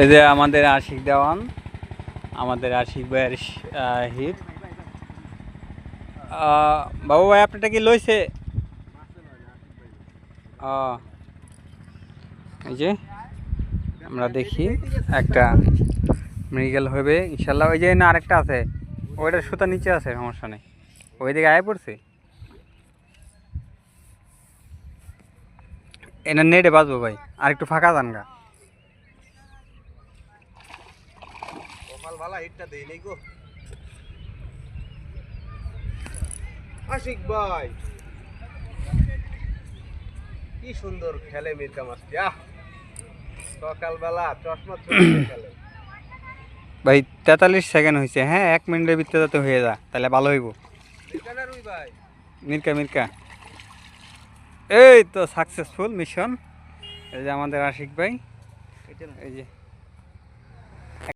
এই যে আমাদের আশিক দেওয়ান, আমাদের আশিক ভাইয়ের হিট। বাবু ভাই আপনারটা কি লইছে? এই যে আমরা দেখি একটা মৃগেল হবে ইনশাল্লাহ। ওই যে না আরেকটা আছে, ওইটা সুতা নিচে আছে, সমস্যা নেই। ওই দিকে আয় পড়ছে, এটা নেটে বাঁচবো ভাই। আর একটু ফাঁকা যান গা। আশিক ভাই কি সুন্দর খেলে মির্কা মাছটি। সকালবেলা চশমা খেলে ভাই 43 সেকেন্ড হয়েছে। হ্যাঁ 1 মিনিটের ভিতরে যাতে হয়ে যা, তাহলে ভালো হইব। ভাই মির্কা মির্কা এই তো সাকসেসফুল মিশন। এই যে আমাদের আশিক ভাই, এই যে